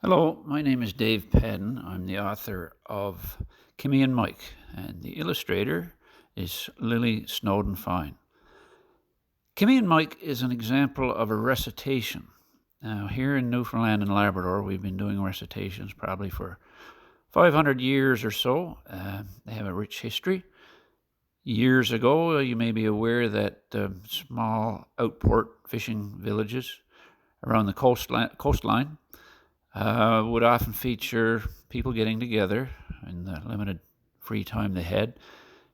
Hello, my name is Dave Paddon. I'm the author of KIMMY Mike, and the illustrator is Lily Snowden-Fine. KIMMY Mike is an example of a recitation. Now, here in Newfoundland and Labrador, we've been doing recitations probably for 500 years or so. They have a rich history. Years ago, you may be aware that small outport fishing villages around the coastline would often feature people getting together in the limited free time they had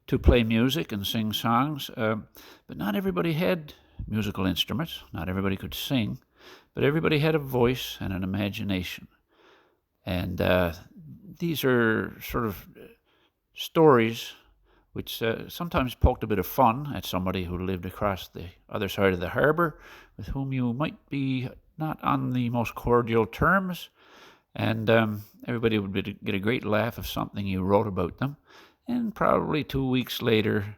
to play music and sing songs. But not everybody had musical instruments. Not everybody could sing. But everybody had a voice and an imagination. And these are sort of stories which sometimes poked a bit of fun at somebody who lived across the other side of the harbour, with whom you might be not on the most cordial terms, and everybody would get a great laugh of something you wrote about them, and probably 2 weeks later,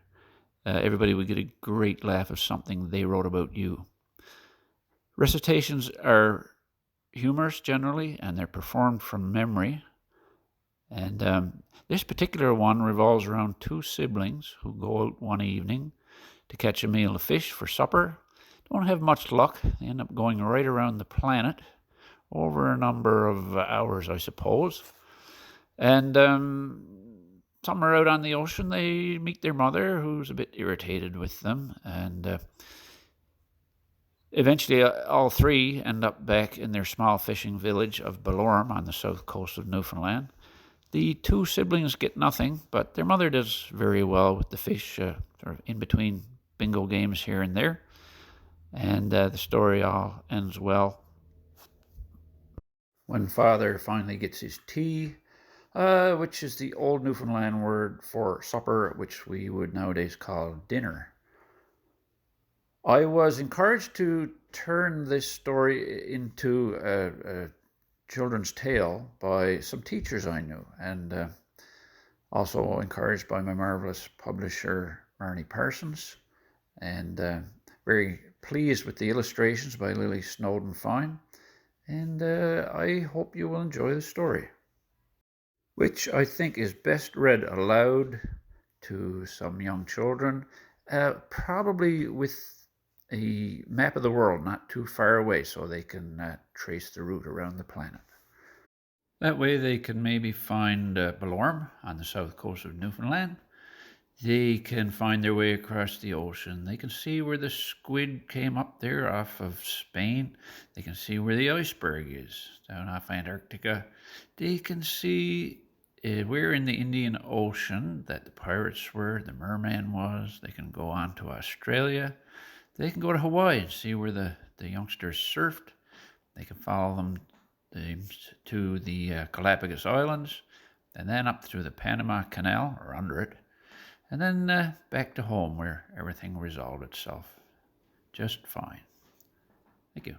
everybody would get a great laugh of something they wrote about you. Recitations are humorous generally, and they're performed from memory. And this particular one revolves around two siblings who go out one evening to catch a meal of fish for supper. Don't have much luck. They end up going right around the planet over a number of hours, I suppose. And somewhere out on the ocean, they meet their mother, who's a bit irritated with them. And eventually, all three end up back in their small fishing village of Belorme on the south coast of Newfoundland. The two siblings get nothing, but their mother does very well with the fish, sort of in between bingo games here and there. And the story all ends well when father finally gets his tea, which is the old Newfoundland word for supper, which we would nowadays call dinner. I was encouraged to turn this story into a children's tale by some teachers I knew, and also encouraged by my marvelous publisher, Marnie Parsons, and very pleased with the illustrations by Lily Snowden-Fine, and I hope you will enjoy the story, which I think is best read aloud to some young children, probably with a map of the world not too far away, so they can trace the route around the planet. That way they can maybe find Belorme on the south coast of Newfoundland. They can find their way across the ocean. They can see where the squid came up there off of Spain. They can see where the iceberg is down off Antarctica. They can see where in the Indian Ocean that the pirates were, the merman was. They can go on to Australia. They can go to Hawaii and see where the youngsters surfed. They can follow them to the Galapagos Islands, and then up through the Panama Canal, or under it, and then back to home where everything resolved itself just fine. Thank you.